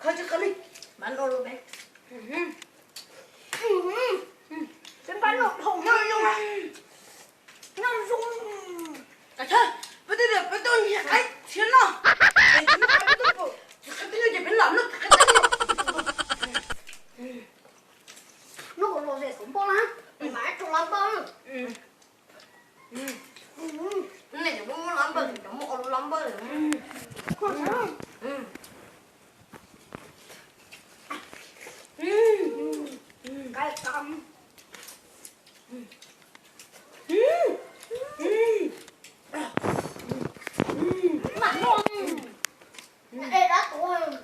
Khơi chứ khơi đi. Bạn đồ luôn bé. Cái bánh nó hồng nhơi luôn à. Nó rung. Cả chơi. Bây giờ bây giờ nhà cái chiến nó. Để chúng ta bây giờ cái tiếng gì bên lắm nó. Nó còn lo gì cũng bao lắm. Mà trong lắm bao. Này chúng nó lắm bao, chúng nó lắm bao. Không sao. Cái cắm. Mà ngon. Ê đã tổ hơn.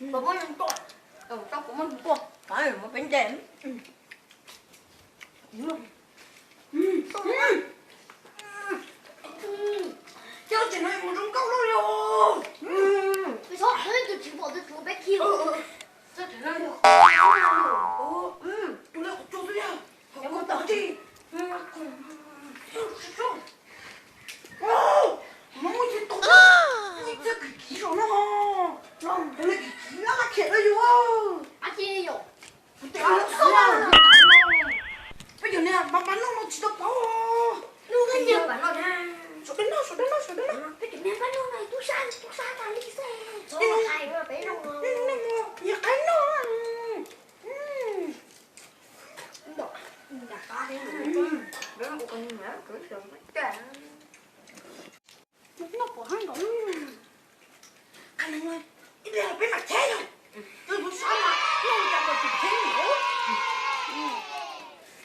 Bà bố nhân tội. Tao cũng ăn cua. Phải mà bánh chén. Chứ chỉ nói một trong câu đâu rồi. Vì sao hết tôi chỉ bỏ tôi chúa bé kia. Chứ chỉ nói được. Tôi lại cho tôi nha. Em có tao gì. Nó chỉ tụi nó cái kỹ rồi nó cái kỹ nó là khét rồi vô À chị vô. Bây giờ nè bắn nó chỉ tao bao Nó cái nhiều bạn nó ra. Số đến nó Cái chuyện em bắn nó này tôi san là đi xe. Số hai nó bé nó. Nhà cái nó Đặt ba đi. Bé nó còn nữa cứ sợ mất cả Nó của hắn cũng. Anh ơi cái này là bé mặt thế rồi tôi muốn sao mà nó chẳng là chụp thế nữa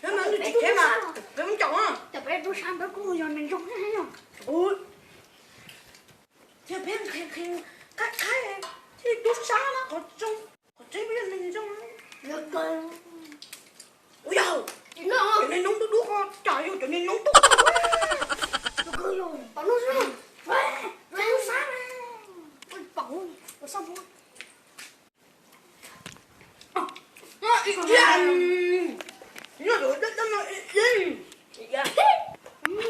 thế mà nó chụp thế mà bé muốn chồng á Tập bé tôi san bé cũng giờ mình dùng thế nào. ôi thế bé khen cái thì tôi sao nó có trong có chế biết mình trong Được rồi. ôi dào Nó. chỗ này nóng đúc trời ơi chỗ này nóng đúc Nó cười rồi. Bảo nó sao. Nó sáng à. Ôi bảo. Nó sao vui. nó rồi đất nó gì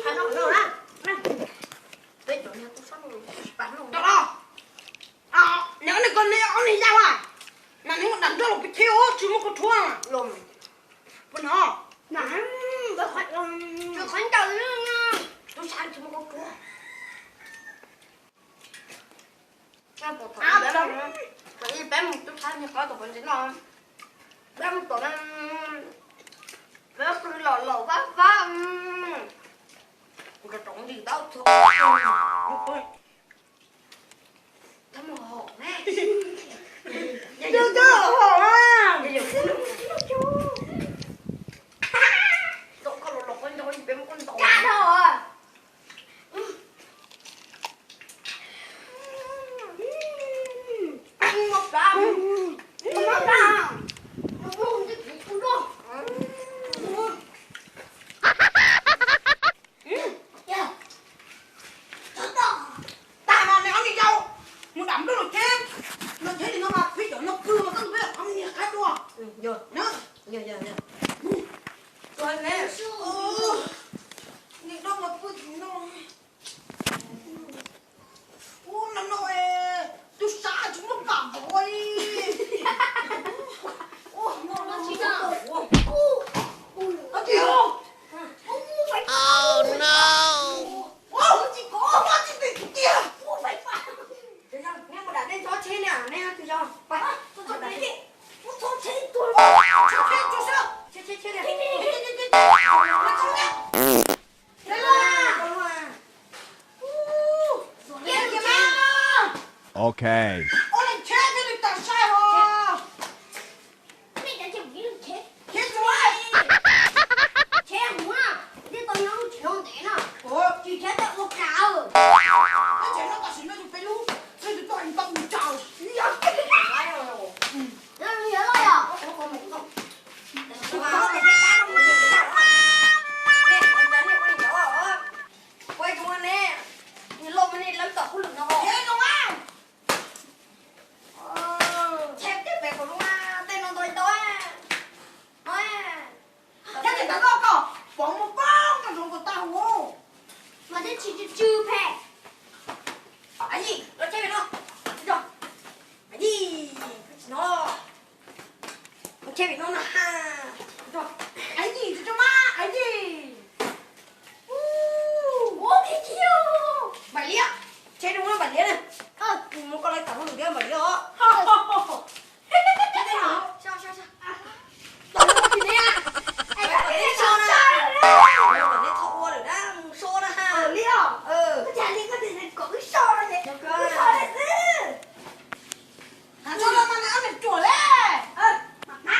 Hà nó rồi á. đây chỗ này tôi sắp rồi bắn rồi đó nếu này con này sao à mà nếu mà đánh cho một cái thiếu chứ một cái thua à lùm bên họ Nãy nó khoảnh nó khoảnh trời nữa. tôi sang chứ một cái thua À, bé đâu vậy bé một chút sang như có tụi mình chỉ lo bé một tụi nó bé tôi lò vá cái trống gì đâu thôi thăm hồ nè chưa hồ à tụi con lột con thôi bé một con tụi cá thôi. ngọc đam Nó ra. Nó buông cái thịt của nó. Yeah. ta mà mày ăn đi đâu muốn đắm cái rồi chết nó thế thì nó mà ví dụ nó cưa mà nó biết ăn nhiều cái đua giờ nữa giờ rồi nè nhìn đâu mà cứ nó nó nói tôi xa chúng nó cảm rồi Nó chỉ là. nó chịu Oh no chỉ có mà chỉ bị kia phải phải. thế sao nghe mà đã lên gió trên nè nè thì sao phải Tôi đi đi. Tôi thấy tôi. cho sao chết nè Okay. ôi lại chết thì được tại sao hả Mày đã chịu cái chết. chết rồi Chết muốn à. Đi tao nhớ chịu thế nào. ủa Chỉ chết tại một cào. nó chết nó ta xin nó chụp cái lúc thế thì toàn tâm chào Nó nhớ rồi à. quay chúng anh nè nhìn lô bên này lắm tao không được nó thế không á bị nó nè. Rồi, cái gì cho má, cái gì? Ô cái chiêu. Bảy lia, chơi đúng không bảy lia này? Một con này tắm được cái bảy lia đó. Chơi thế nào? Sao. Tao nó gì nè? Ai Bảy cả lia cái sao sao nè? sao. Bảy lia thua rồi đó, xô đó ha. Lia. Cái chả liên có thể có cái so này đấy. Được Cái rồi. so này chứ. Cho nó ăn được chuột đấy. Mặt má.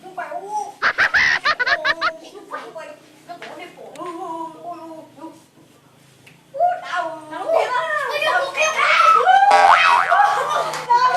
Không phải ô. Không phải vậy. Nó có đi phổ. Đau. Nó kêu á. Nó kêu kêu á. Tao